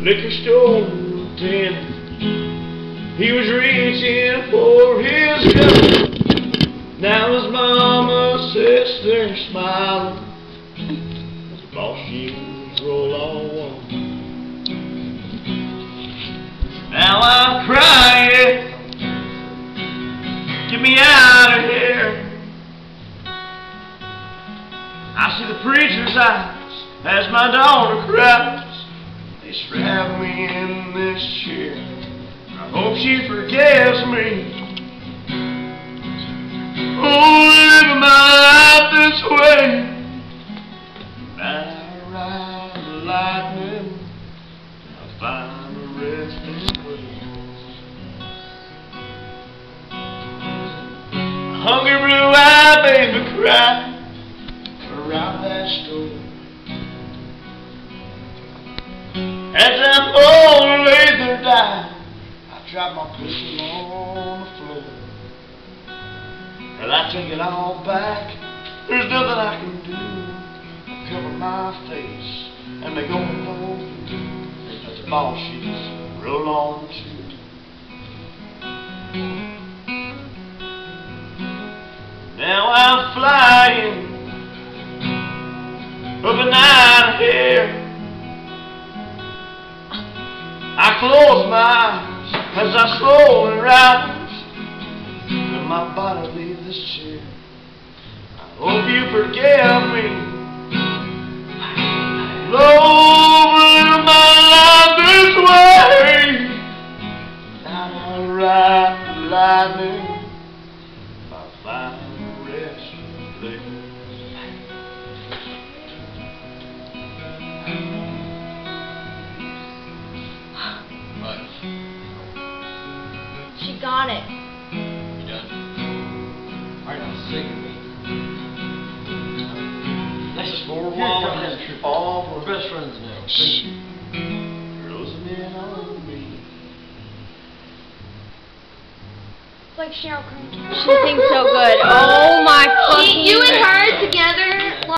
liquor store attendant. He was reaching for his gun. Now his mama sits there smiling as the ball shoes roll on. Now I'm crying, get me out of here. I see the preacher's eyes as my daughter cries. They strap me in this chair. I hope she forgives me. Oh, live my life this way. I ride the lightning, I find a resting place. Hungry blue-eyed baby cry around that store. As that old laser died, I dropped my pistol on the floor. And I take it all back, there's nothing I can do. I cover my face, and they gonna know that the ball sheets roll on too. Now I'm flying up and out of here. I close my eyes as I slowly rise. Let my body leave this chair. I hope you forgive me. Lord, live my life this way. Now I ride the lightning, I find a resting place. She got it. You done? Alright, now sing with me. This is for all We're best friends now. Sing. Rosamond on me. It's like Cheryl Crow. She sings so good. Oh my fucking. You and her together.